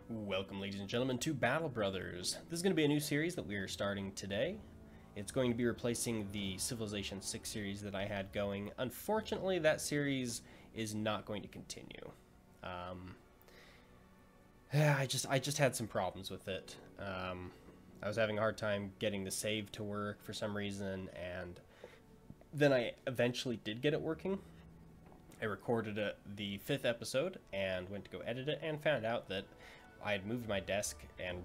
Welcome, ladies and gentlemen, to Battle Brothers. This is going to be a new series that we are starting today. It's going to be replacing the Civilization 6 series that I had going. Unfortunately, that series is not going to continue. I just had some problems with it. I was having a hard time getting the save to work for some reason, and then I eventually did get it working. I recorded the 5th episode and went to go edit it and found out that I had moved my desk and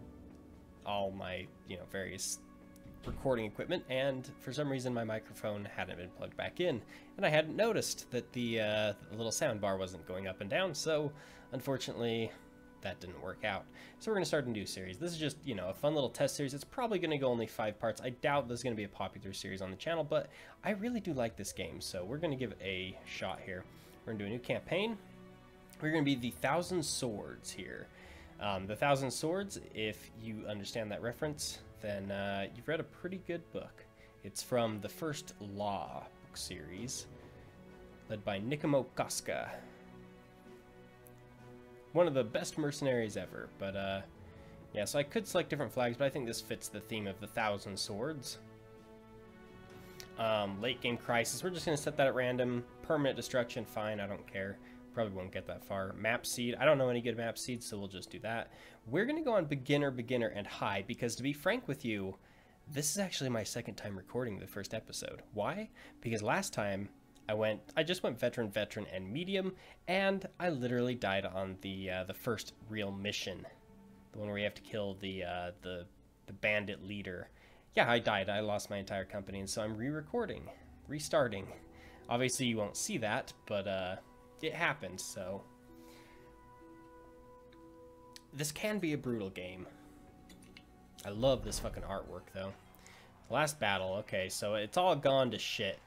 all my, various recording equipment, and for some reason my microphone hadn't been plugged back in, and I hadn't noticed that the little sound bar wasn't going up and down, so unfortunately that didn't work out. So we're going to start a new series. This is just, a fun little test series. It's probably going to go only 5 parts. I doubt this is going to be a popular series on the channel, but I really do like this game, so we're going to give it a shot here. We're going to do a new campaign. We're going to be the Thousand Swords here. The Thousand Swords, if you understand that reference, then you've read a pretty good book. It's from the First Law book series, led by Nikimo Koska. One of the best mercenaries ever, but yeah, so I could select different flags, but I think this fits the theme of the Thousand Swords. Late game crisis, we're just going to set that at random. Permanent destruction, fine, I don't care. Probably won't get that far. Map seed, I don't know any good map seeds, so we'll just do that. We're going to go on beginner, and high, because to be frank with you, this is actually my second time recording the first episode. Why? Because last time I just went veteran, and medium, and I literally died on the first real mission, the one where you have to kill the bandit leader. Yeah, I died. I lost my entire company, and so I'm re-recording, restarting. Obviously, you won't see that, but it happened. So this can be a brutal game. I love this fucking artwork, though. Last battle. Okay, so it's all gone to shit.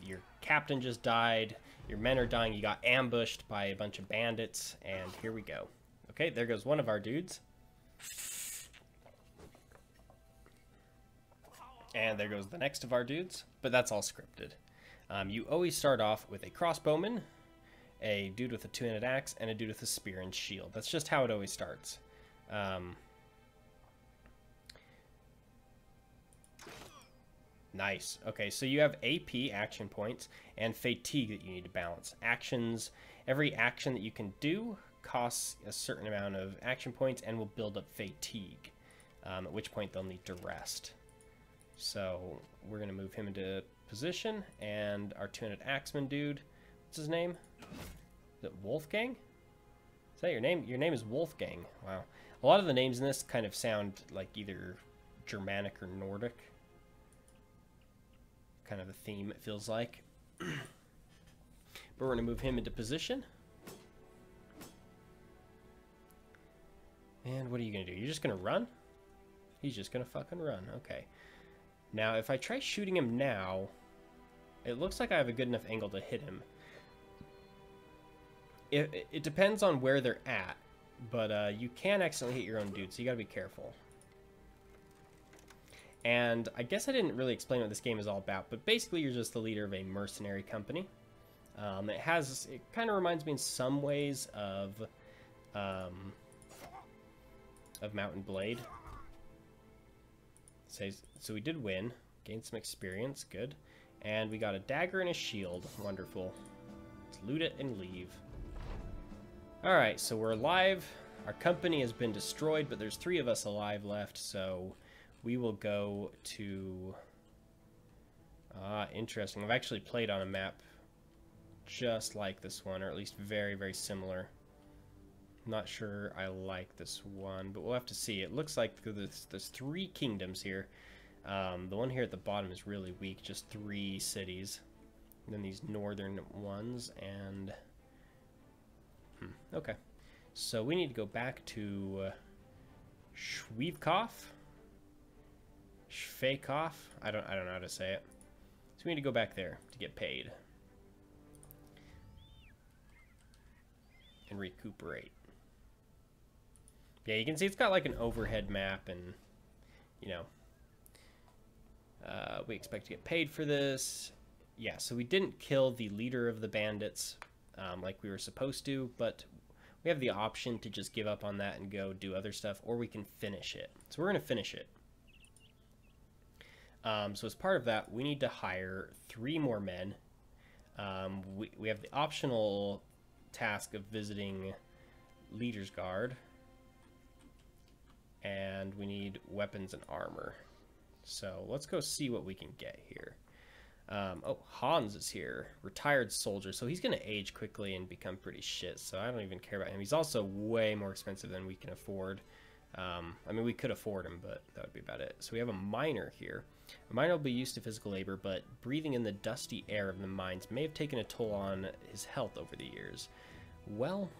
Your captain just died, your men are dying, you got ambushed by a bunch of bandits, and here we go. Okay, there goes one of our dudes. And there goes the next of our dudes, but that's all scripted. You always start off with a crossbowman, a dude with a two-handed axe, and a dude with a spear and shield. That's just how it always starts. Nice. Okay, so you have AP, action points, and fatigue that you need to balance. Actions, every action that you can do costs a certain amount of action points and will build up fatigue, at which point they'll need to rest. So we're going to move him into position, and our two-handed axeman dude, what's his name? Is it Wolfgang? Is that your name? Your name is Wolfgang. Wow. A lot of the names in this kind of sound like either Germanic or Nordic. Kind of a theme, it feels like. But we're going to move him into position. And what are you going to do? You're just going to run? He's just going to fucking run. Okay. Now, if I try shooting him now, it looks like I have a good enough angle to hit him. It depends on where they're at, but you can accidentally hit your own dude, so you got to be careful. And I guess I didn't really explain what this game is all about, but basically you're just the leader of a mercenary company. It kind of reminds me in some ways of Mount and Blade. So we did win, gained some experience, good. And we got a dagger and a shield, wonderful. Let's loot it and leave. Alright, so we're alive. Our company has been destroyed, but there's 3 of us alive left, so we will go to... interesting. I've actually played on a map just like this one, or at least very, very similar. Not sure I like this one, but we'll have to see. It looks like there's 3 kingdoms here. The one here at the bottom is really weak, just 3 cities. And then these northern ones, and... okay. So we need to go back to Schweikhof? Schweikhof? I don't know how to say it. So we need to go back there to get paid. And recuperate. Yeah, you can see it's got like an overhead map, and we expect to get paid for this. Yeah, so we didn't kill the leader of the bandits like we were supposed to, but we we have the option to just give up on that and go do other stuff, or we can finish it. So we're going to finish it. So as part of that, we need to hire 3 more men. We have the optional task of visiting Leader's Guard, and we need weapons and armor. So let's go see what we can get here. Oh, Hans is here, retired soldier. So he's going to age quickly and become pretty shit, so I don't even care about him. He's also way more expensive than we can afford. I mean, we could afford him, but that would be about it. So we have a miner here. A miner will be used to physical labor, but breathing in the dusty air of the mines may have taken a toll on his health over the years. Well,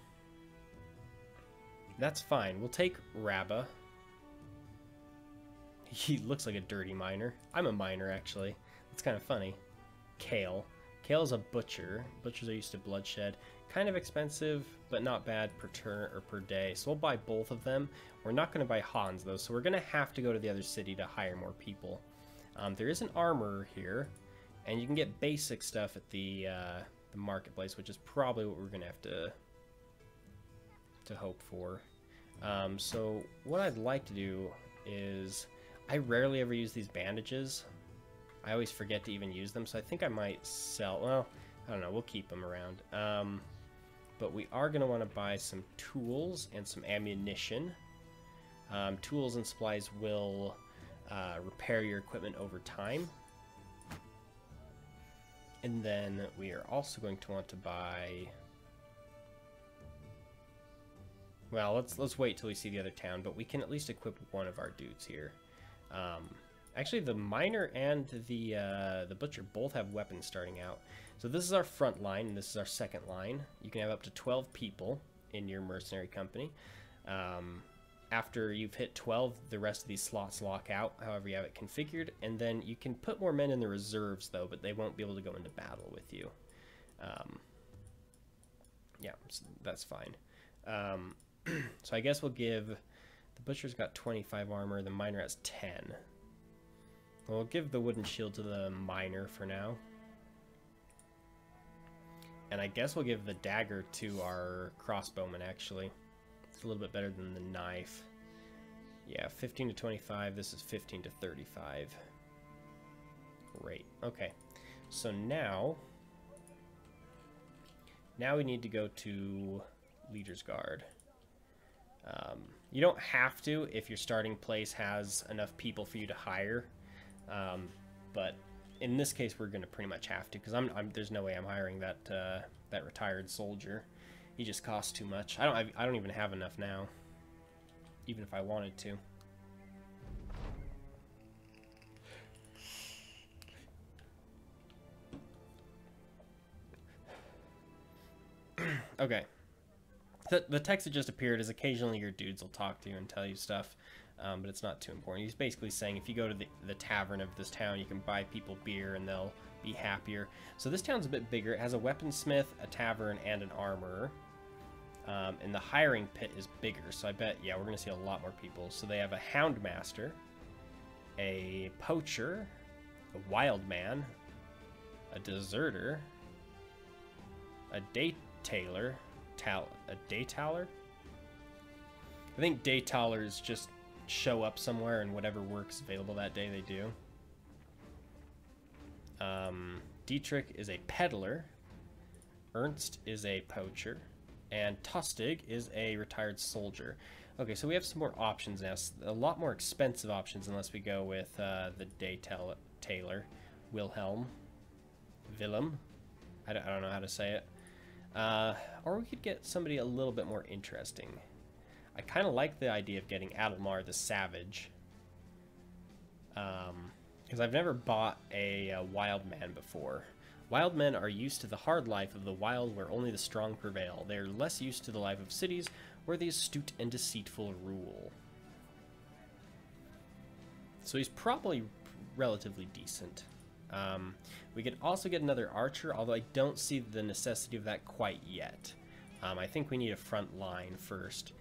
that's fine. We'll take Rabba. He looks like a dirty miner. I'm a miner, actually. It's kind of funny. Kale. Kale's a butcher. Butchers are used to bloodshed. Kind of expensive, but not bad per turn or per day. So we'll buy both of them. We're not going to buy Hans, though, so we're going to have to go to the other city to hire more people. There is an armorer here, and you can get basic stuff at the marketplace, which is probably what we're going to have to hope for. So what I'd like to do is, I rarely ever use these bandages. I always forget to even use them, so I think I might sell. Well, I don't know. We'll keep them around. But we are going to want to buy some tools and some ammunition. Tools and supplies will repair your equipment over time. And then we are also going to want to buy... Well, let's wait till we see the other town, but we can at least equip one of our dudes here. Actually, the miner and the butcher both have weapons starting out. So this is our front line, and this is our second line. You can have up to 12 people in your mercenary company. After you've hit 12, the rest of these slots lock out, however you have it configured. And then you can put more men in the reserves, though, but they won't be able to go into battle with you. Yeah, so that's fine. So I guess we'll give... The butcher's got 25 armor, the miner has 10. We'll give the wooden shield to the miner for now. And I guess we'll give the dagger to our crossbowman, actually. It's a little bit better than the knife. Yeah, 15 to 25. This is 15 to 35. Great. Okay. So now we need to go to Leader's Guard. You don't have to if your starting place has enough people for you to hire. But in this case, we're going to pretty much have to, because there's no way I'm hiring that retired soldier. He just costs too much. I don't even have enough now, even if I wanted to. Okay. The text that just appeared is occasionally your dudes will talk to you and tell you stuff, but it's not too important. He's basically saying if you go to the tavern of this town, you can buy people beer and they'll be happier. So this town's a bit bigger. It has a weaponsmith, a tavern, and an armorer. And the hiring pit is bigger, so I bet, yeah, we're going to see a lot more people. So they have a houndmaster, a poacher, a wild man, a deserter, a day tailor, a day taller? I think day tallers just show up somewhere and whatever work's available that day they do. Dietrich is a peddler. Ernst is a poacher. And Tostig is a retired soldier. Okay, so we have some more options now. A lot more expensive options unless we go with the day tailor. Willem. I don't know how to say it. Or we could get somebody a little bit more interesting. I kind of like the idea of getting Adelmar the Savage. Because I've never bought a wild man before. Wild men are used to the hard life of the wild where only the strong prevail. They are less used to the life of cities where the astute and deceitful rule. So he's probably relatively decent. We could also get another archer, although I don't see the necessity of that quite yet. I think we need a front line first.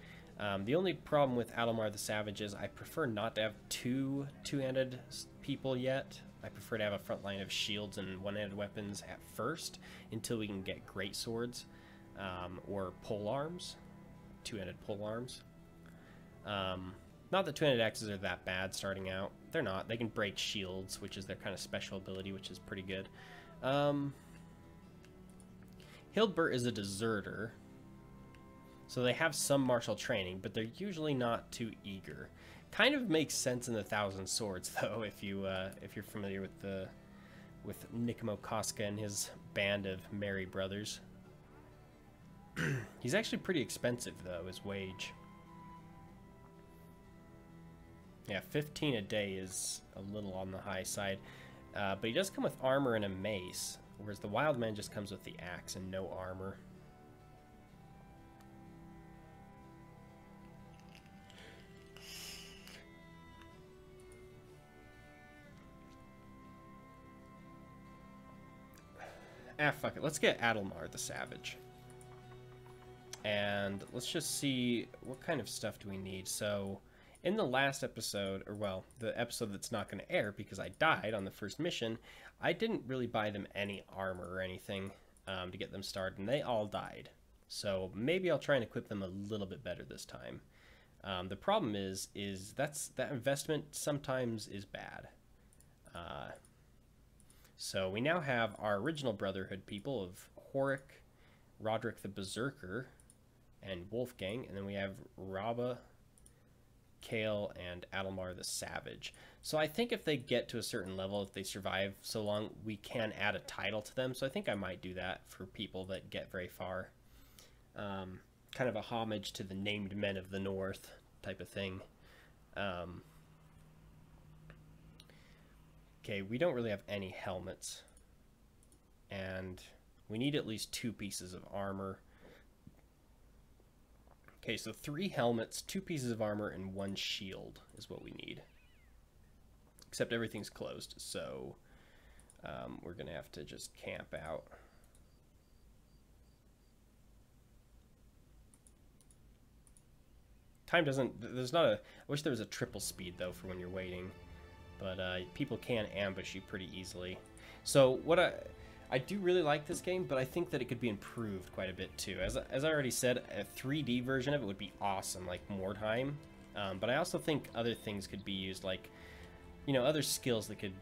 The only problem with Adelmar the Savage is I prefer not to have two-handed people yet. I prefer to have a front line of shields and one-handed weapons at first until we can get great swords or pole arms. two-handed pole arms. Not that two-handed axes are that bad starting out. They're not. They can break shields, which is their kind of special ability, which is pretty good. Hildbert is a deserter, so they have some martial training, but they're usually not too eager. Kind of makes sense in the Thousand Swords, though, if you're familiar with Nikimo Koska and his band of merry brothers. He's actually pretty expensive, though, his wage. Yeah, 15 a day is a little on the high side, but he does come with armor and a mace, whereas the Wild Man just comes with the axe and no armor. Ah, fuck it. Let's get Adelmar the Savage. And let's just see what kind of stuff do we need. So, in the last episode, or well, the episode that's not going to air because I died on the first mission, I didn't really buy them any armor or anything to get them started, and they all died. So maybe I'll try and equip them a little bit better this time. The problem is that investment sometimes is bad. So we now have our original Brotherhood people of Horik, Roderick the Berserker, and Wolfgang, and then we have Rabba, Kale, and Adelmar the Savage. So I think if they get to a certain level, if they survive so long, we can add a title to them. So I think I might do that for people that get very far. Kind of a homage to the named men of the North type of thing. Okay, we don't really have any helmets. And we need at least 2 pieces of armor. Okay, so 3 helmets, 2 pieces of armor, and 1 shield is what we need. Except everything's closed, so we're going to have to just camp out. Time doesn't... There's not a... I wish there was a triple speed, though, for when you're waiting. But people can ambush you pretty easily. So what I do really like this game, but I think that it could be improved quite a bit too. As I already said, a 3D version of it would be awesome, like more time. But I also think other things could be used, like, you know, other skills that could,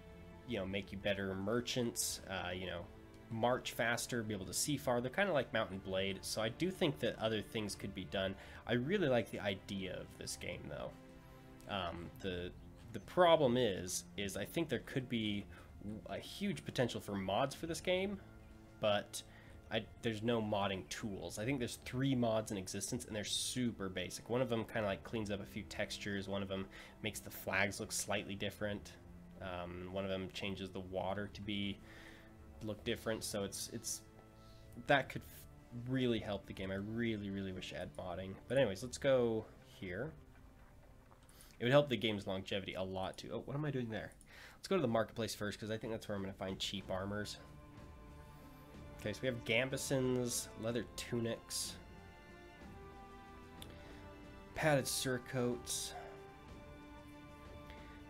you know, make you better merchants, you know, march faster, be able to see farther, kind of like Mount and Blade. So I do think that other things could be done. I really like the idea of this game, though. The problem is I think there could be a huge potential for mods for this game, but there's no modding tools. I think there's 3 mods in existence, and they're super basic. One of them kind of like cleans up a few textures. One of them makes the flags look slightly different. One of them changes the water to look different. So it's that could really help the game. I really wish it had modding. But anyways, let's go here. It would help the game's longevity a lot too. Oh, what am I doing there? Let's go to the marketplace first, because I think that's where I'm going to find cheap armors. Okay, so we have gambesons, leather tunics, padded surcoats.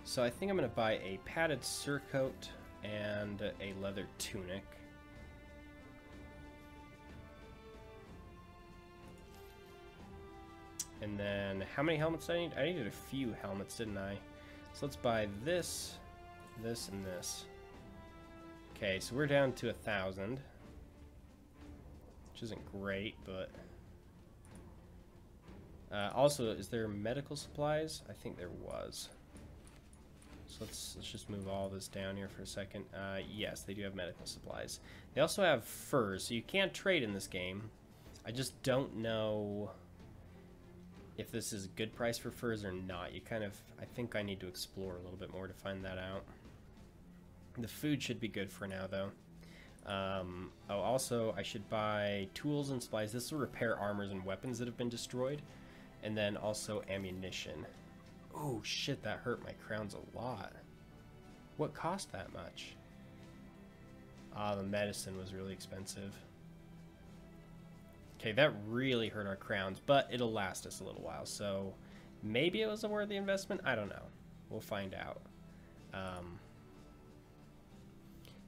So I think I'm going to buy a padded surcoat and a leather tunic. And then, how many helmets did I need? I needed a few helmets, didn't I? So let's buy this, this, and this. Okay, so we're down to 1,000. Which isn't great, but... also, is there medical supplies? I think there was. So let's just move all this down here for a second. Yes, they do have medical supplies. They also have furs, so you can't trade in this game. I just don't know if this is a good price for furs or not. I think I need to explore a little bit more to find that out. The food should be good for now, though. Oh, also, I should buy tools and supplies. This will repair armors and weapons that have been destroyed. And then also ammunition. Oh, shit, that hurt my crowns a lot. What cost that much? Ah, the medicine was really expensive. Okay, that really hurt our crowns, but it'll last us a little while, so maybe it was a worthy investment? I don't know. We'll find out.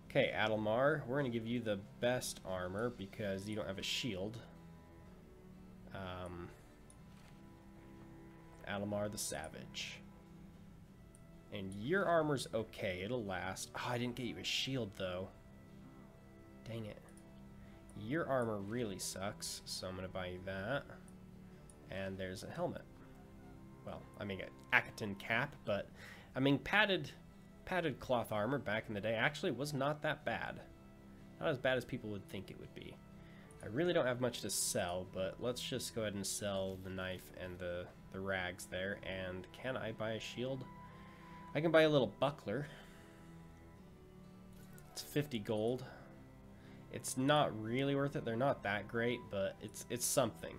Okay, Adelmar, we're going to give you the best armor because you don't have a shield. Alamar the Savage. And your armor's okay, it'll last. Oh, I didn't get you a shield though. Dang it. Your armor really sucks, so I'm gonna buy you that. And there's a helmet. Well, I mean an Akaton cap, but I mean padded cloth armor back in the day actually was not that bad. Not as bad as people would think it would be. I really don't have much to sell, but let's just go ahead and sell the knife and the rags there. And can I buy a shield? I can buy a little buckler. It's 50 gold. It's not really worth it. They're not that great, but it's something.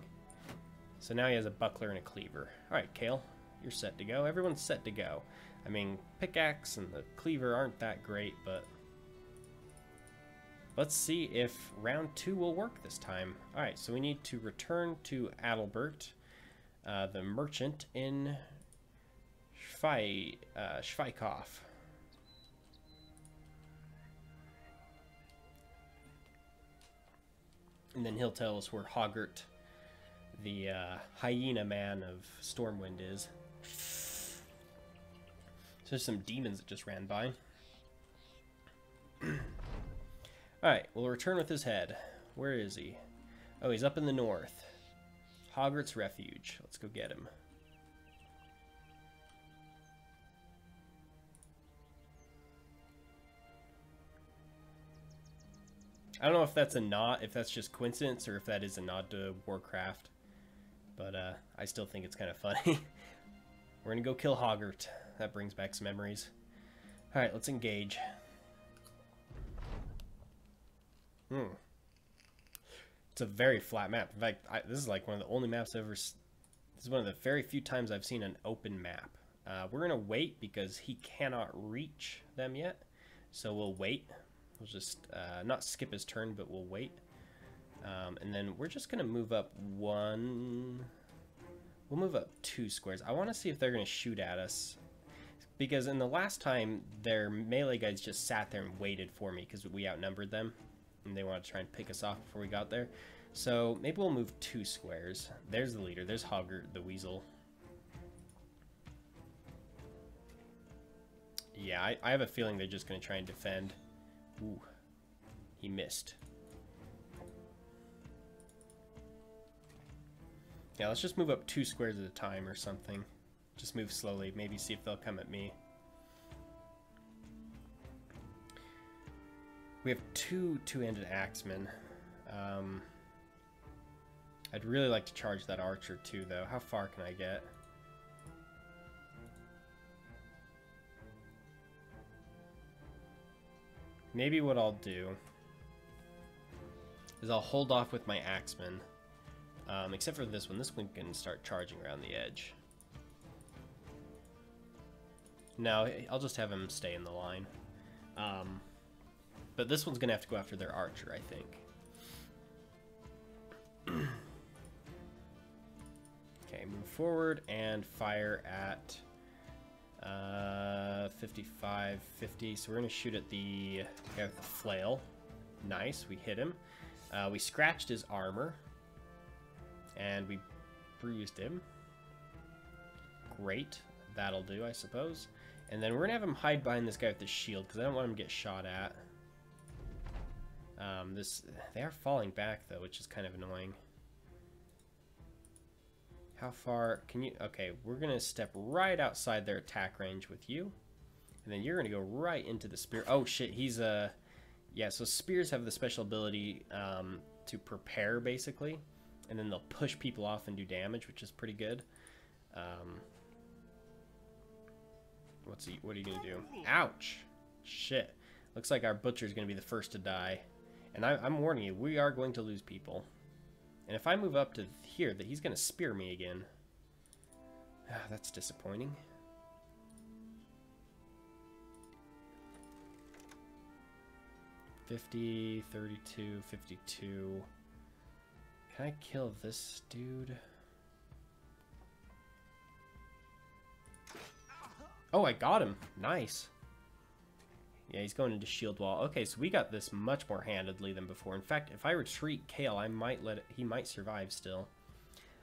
So now he has a buckler and a cleaver. Alright, Kale, you're set to go. Everyone's set to go. I mean, pickaxe and the cleaver aren't that great, but let's see if round 2 will work this time. Alright, so we need to return to Adalbert, the merchant in Schweikhof. And then he'll tell us where Hoggart, the hyena man of Stormwind, is. So there's some demons that just ran by. Alright, we'll return with his head. Where is he? Oh, he's up in the north. Hoggart's Refuge. Let's go get him. I don't know if that's a nod, if that's just coincidence, or if that is a nod to Warcraft. But I still think it's kind of funny. We're gonna go kill Hoggart. That brings back some memories. Alright, let's engage. It's a very flat map. In fact, this is like one of the only maps I've ever... This is one of the very few times I've seen an open map. We're gonna wait because he cannot reach them yet. So we'll wait. We'll just not skip his turn, but we'll wait. And then we're just going to move up one... We'll move up 2 squares. I want to see if they're going to shoot at us. Because in the last time, their melee guys just sat there and waited for me because we outnumbered them. And they wanted to try and pick us off before we got there. So maybe we'll move 2 squares. There's the leader. There's Hoggart, the weasel. Yeah, I have a feeling they're just going to try and defend. Ooh, he missed. Yeah, let's just move up 2 squares at a time or something. Just move slowly, maybe see if they'll come at me. We have 2 two-handed axemen. I'd really like to charge that archer too, though. How far can I get? Maybe what I'll do is I'll hold off with my axemen. Except for this one. This one can start charging around the edge. No, I'll just have him stay in the line. But this one's going to have to go after their archer, I think. Okay, move forward and fire at 55, 50. So we're going to shoot at the guy with the flail. Nice, we hit him. We scratched his armor. And we bruised him. Great. That'll do, I suppose. And then we're going to have him hide behind this guy with the shield, because I don't want him to get shot at. They are falling back, though, which is kind of annoying. How far can you... Okay, we're going to step right outside their attack range with you. And then you're going to go right into the spear. Oh, shit, he's a... Yeah, so spears have the special ability to prepare, basically. And then they'll push people off and do damage, which is pretty good. What are you going to do? Ouch! Shit. Looks like our butcher's going to be the first to die. And I'm warning you, we are going to lose people. And if I move up to here, that he's going to spear me again. Ah, that's disappointing. $50, $32, $52... Can I kill this dude? Oh, I got him. Nice. Yeah, he's going into shield wall. Okay, so we got this much more handedly than before. In fact, if I retreat Kale, he might survive still.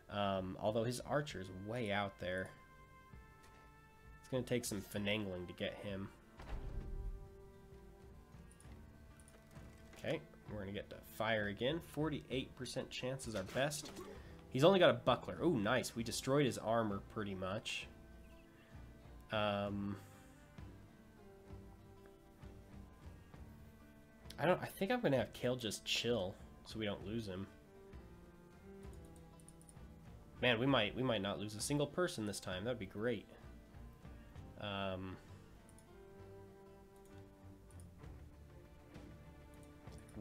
Although his archer is way out there. It's going to take some finagling to get him. Okay, we're going to get to fire again. 48% chance is our best. He's only got a buckler. Oh, nice. We destroyed his armor pretty much. I think I'm going to have Kale just chill so we don't lose him. Man, we might not lose a single person this time. That'd be great.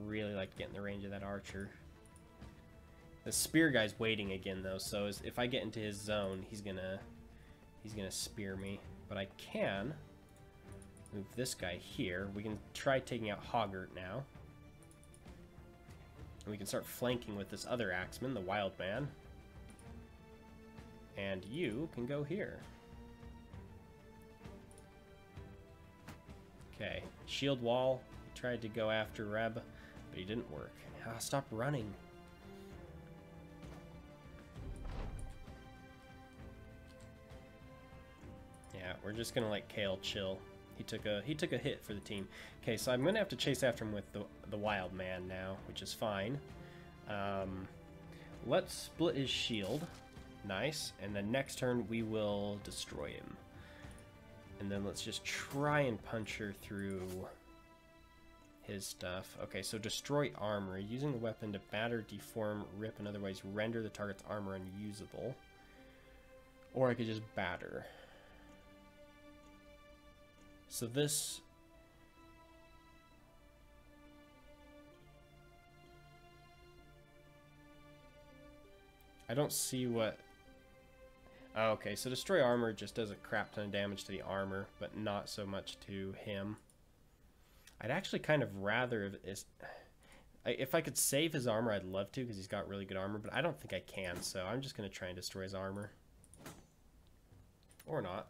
Really like to get in the range of that archer. The spear guy's waiting again though, so if I get into his zone, he's gonna spear me. But I can move this guy here. We can try taking out Hoggart now. And we can start flanking with this other axeman, the wild man. And you can go here. Okay, shield wall. He tried to go after Reb, but he didn't work. Ah, stop running. Yeah, we're just gonna let Kale chill. He took a hit for the team. Okay, so I'm gonna have to chase after him with the wild man now, which is fine. Let's split his shield. Nice. And then next turn we will destroy him. And then let's just try and punch her through his stuff. Okay, so destroy armor. Using the weapon to batter, deform, rip, and otherwise render the target's armor unusable. Or I could just batter. So this... I don't see what... Oh, okay, so destroy armor just does a crap ton of damage to the armor, but not so much to him. I'd actually kind of rather... If I could save his armor, I'd love to, because he's got really good armor, but I don't think I can, so I'm just going to try and destroy his armor. Or not.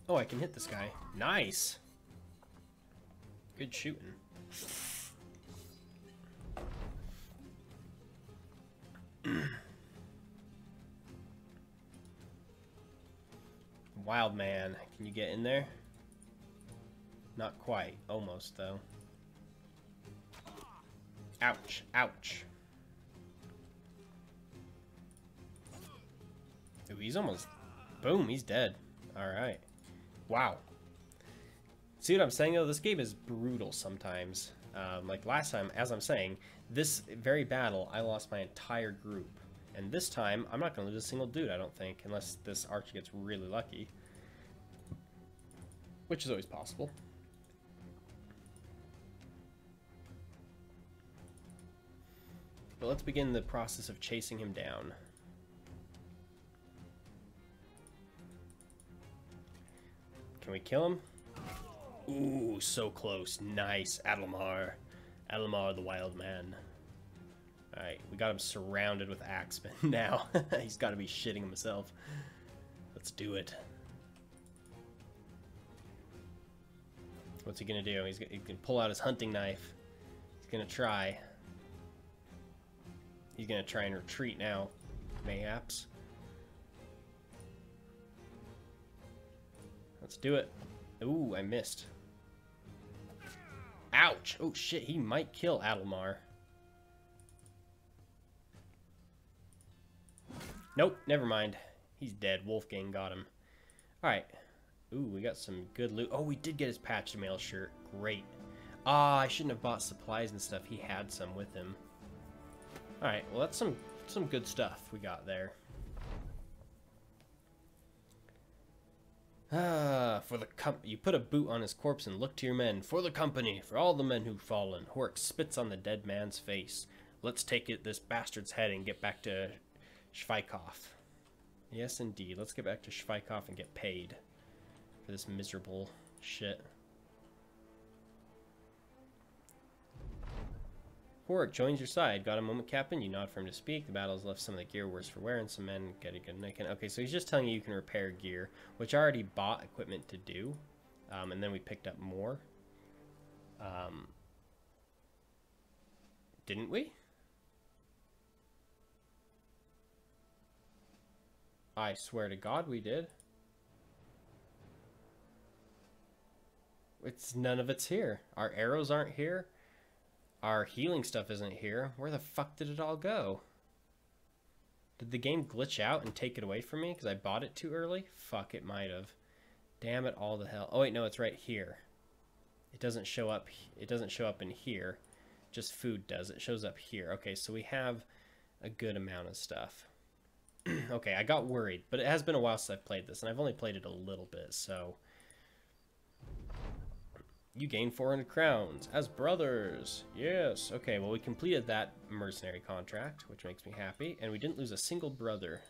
Oh, I can hit this guy. Nice! Good shooting. Wild man, can you get in there? Not quite. Almost, though. Ouch. Ouch. Ooh, he's almost... Boom, he's dead. Alright. Wow. See what I'm saying, though? This game is brutal sometimes. Like last time, as I'm saying, this very battle, I lost my entire group. And this time, I'm not going to lose a single dude, I don't think, unless this archer gets really lucky. Which is always possible. But let's begin the process of chasing him down. Can we kill him? Ooh, so close. Nice. Adalmar. Adalmar the wild man. Alright, we got him surrounded with axemen now. He's got to be shitting himself. Let's do it. What's he going to do? He's going to pull out his hunting knife. He's going to try. He's going to try and retreat now. Mayhaps. Let's do it. Ooh, I missed. Ouch! Oh shit, he might kill Adalmar. Nope, never mind. He's dead. Wolfgang got him. Alright. Ooh, we got some good loot. Oh, we did get his patched mail shirt. Great. Ah, I shouldn't have bought supplies and stuff. He had some with him. Alright, well that's some good stuff we got there. Ah, for the you put a boot on his corpse and look to your men. For the company, for all the men who've fallen. Hork spits on the dead man's face. Let's take this bastard's head and get back to Schweikhof. Yes, indeed. Let's get back to Schweikhof and get paid for this miserable shit. Hork joins your side. Got a moment, Captain? You nod for him to speak. The battle's left some of the gear worse for wear, and some men get a good nick. Okay, so he's just telling you can repair gear, which I already bought equipment to do, and then we picked up more. Didn't we? I swear to God we did. None of it's here. Our arrows aren't here. Our healing stuff isn't here. Where the fuck did it all go? Did the game glitch out and take it away from me because I bought it too early? Fuck, it might have. Damn it all to hell. Oh wait, no, it's right here. It doesn't show up. It doesn't show up in here. Just food does. It shows up here. Okay, so we have a good amount of stuff. Okay, I got worried, but it has been a while since I've played this, and I've only played it a little bit, so... You gain 400 crowns as brothers. Yes. Okay, well, we completed that mercenary contract, which makes me happy, and we didn't lose a single brother,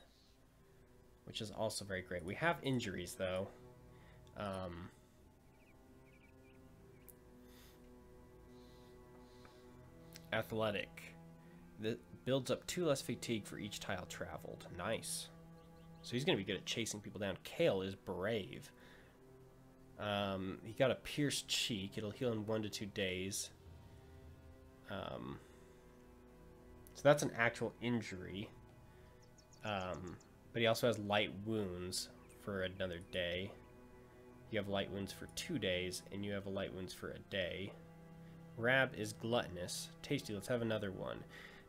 which is also very great. We have injuries, though. Athletic. That builds up 2 less fatigue for each tile traveled. Nice. So he's going to be good at chasing people down. Kale is brave. He got a pierced cheek. It'll heal in 1 to 2 days. So that's an actual injury. But he also has light wounds for another day. You have light wounds for 2 days, and you have a light wounds for a day. Rab is gluttonous. Tasty, let's have another one.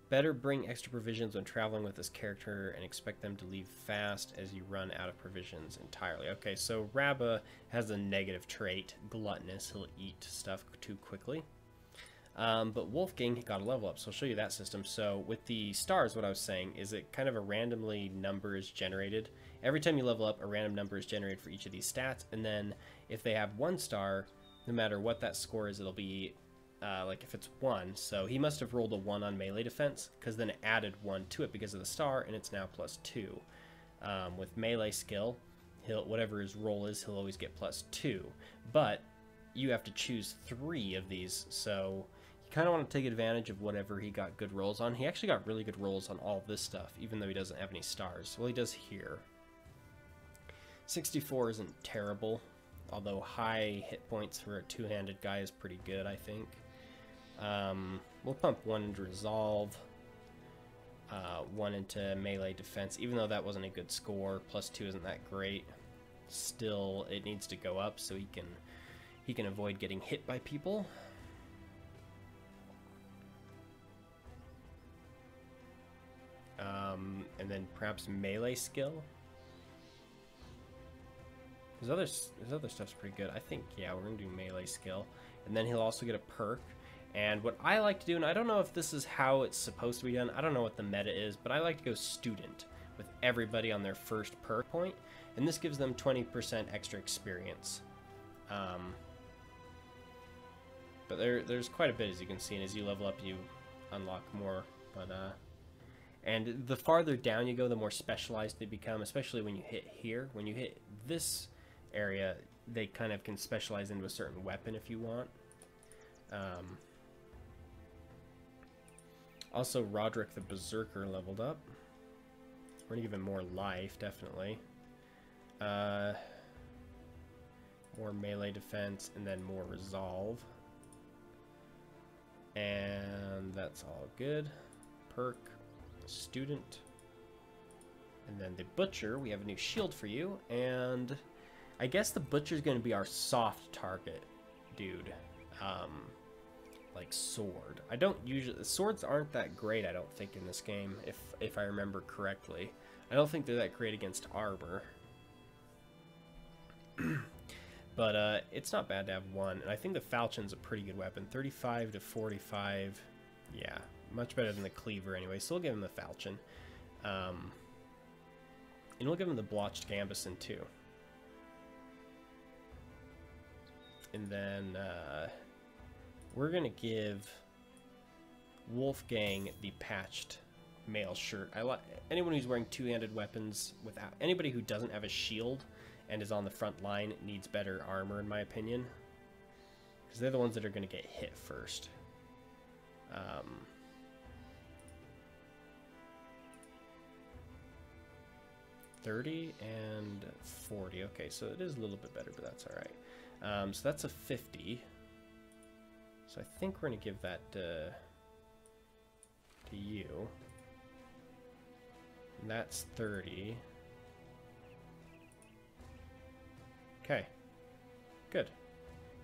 Better bring extra provisions when traveling with this character and expect them to leave fast as you run out of provisions entirely. Okay, so Rabba has a negative trait, gluttonous. He'll eat stuff too quickly. But Wolfgang got a level up, so I'll show you that system. So with the stars, what I was saying is it kind of a randomly number is generated. Every time you level up, a random number is generated for each of these stats, and then if they have 1 star, no matter what that score is, it'll be like if it's 1, so he must have rolled a 1 on melee defense, because then it added 1 to it because of the star, and it's now +2. With melee skill, whatever his roll is, he'll always get +2. But you have to choose 3 of these, so you kind of want to take advantage of whatever he got good rolls on. He actually got really good rolls on all this stuff, even though he doesn't have any stars. Well, he does here. 64 isn't terrible, although high hit points for a 2-handed guy is pretty good, I think. We'll pump 1 into resolve, 1 into melee defense, even though that wasn't a good score. +2 isn't that great. Still, it needs to go up so he can avoid getting hit by people. And then perhaps melee skill. His other stuff's pretty good. I think, yeah, we're going to do melee skill. And then he'll also get a perk. And what I like to do, and I don't know if this is how it's supposed to be done, I don't know what the meta is, but I like to go student with everybody on their first perk point. And this gives them 20% extra experience. But there's quite a bit, as you can see, and as you level up, you unlock more. But and the farther down you go, the more specialized they become, especially when you hit here. When you hit this area, they kind of can specialize into a certain weapon if you want. Also, Roderick the Berserker leveled up. We're going to give him more life, definitely. More melee defense, and then more resolve. And that's all good. Perk, student. And then the Butcher, we have a new shield for you. And I guess the Butcher's going to be our soft target dude. Like sword. I don't usually... Swords aren't that great, I don't think, in this game, if I remember correctly. I don't think they're that great against armor. But it's not bad to have 1. And I think the Falchion's a pretty good weapon. 35 to 45. Yeah, much better than the Cleaver anyway. So we'll give him the Falchion. And we'll give him the Blotched Gambison too. And then... we're going to give Wolfgang the patched mail shirt. Anyone who's wearing 2-handed weapons, without anybody who doesn't have a shield and is on the front line needs better armor, in my opinion. Because they're the ones that are going to get hit first. 30 and 40. Okay, so it is a little bit better, but that's alright. So that's a 50. So I think we're going to give that to you. And that's 30. Okay, good.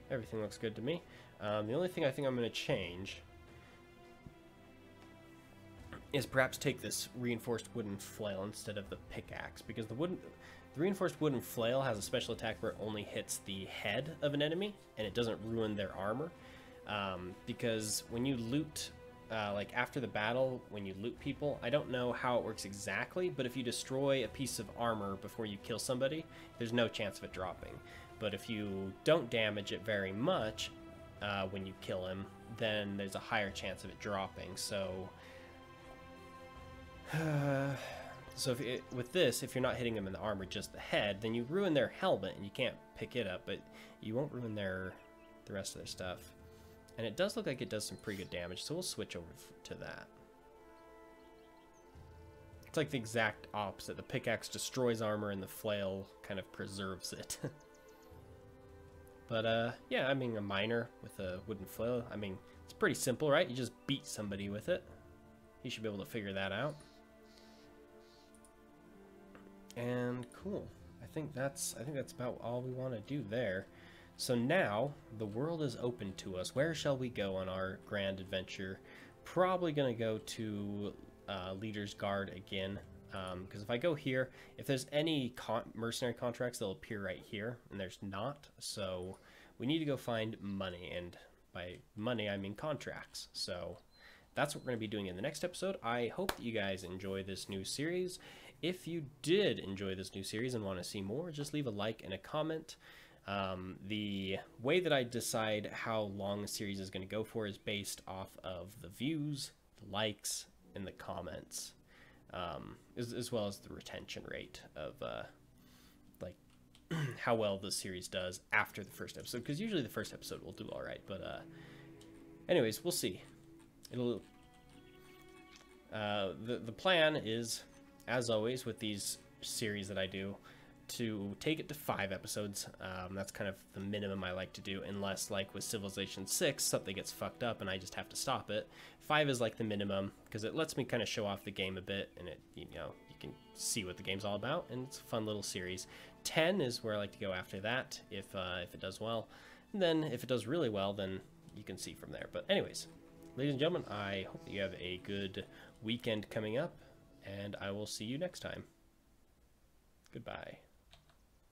Everything looks good to me. The only thing I think I'm going to change is perhaps take this reinforced wooden flail instead of the pickaxe, because the reinforced wooden flail has a special attack where it only hits the head of an enemy and it doesn't ruin their armor. Because when you loot, like after the battle, when you loot people, I don't know how it works exactly, but if you destroy a piece of armor before you kill somebody, there's no chance of it dropping. But if you don't damage it very much when you kill him, then there's a higher chance of it dropping. So with this, if you're not hitting them in the armor, just the head, then you ruin their helmet and you can't pick it up, but you won't ruin the rest of their stuff. And it does look like it does some pretty good damage, so we'll switch over to that. It's like the exact opposite. The pickaxe destroys armor and the flail kind of preserves it. But yeah, I mean, a miner with a wooden flail, I mean, it's pretty simple, right? You just beat somebody with it. You should be able to figure that out. And cool. I think that's about all we want to do there. So now the world is open to us. Where shall we go on our grand adventure? Probably going to go to Leader's Guard again. Because if I go here, if there's any mercenary contracts, they'll appear right here, and there's not. So we need to go find money, and by money I mean contracts. So that's what we're going to be doing in the next episode. I hope that you guys enjoy this new series. If you did enjoy this new series and want to see more, just leave a like and a comment. The way that I decide how long a series is going to go for is based off of the views, the likes, and the comments, as well as the retention rate of like how well the series does after the first episode, because usually the first episode will do all right, but anyways, we'll see. The plan is, as always with these series that I do, to take it to 5 episodes. That's kind of the minimum I like to do, unless like with Civilization 6 something gets fucked up and I just have to stop it. 5 is like the minimum because it lets me kind of show off the game a bit, and it, you know, you can see what the game's all about, and it's a fun little series. 10 is where I like to go after that, if it does well, and then if it does really well, then you can see from there. But anyways, ladies and gentlemen, I hope that you have a good weekend coming up, and I will see you next time. Goodbye.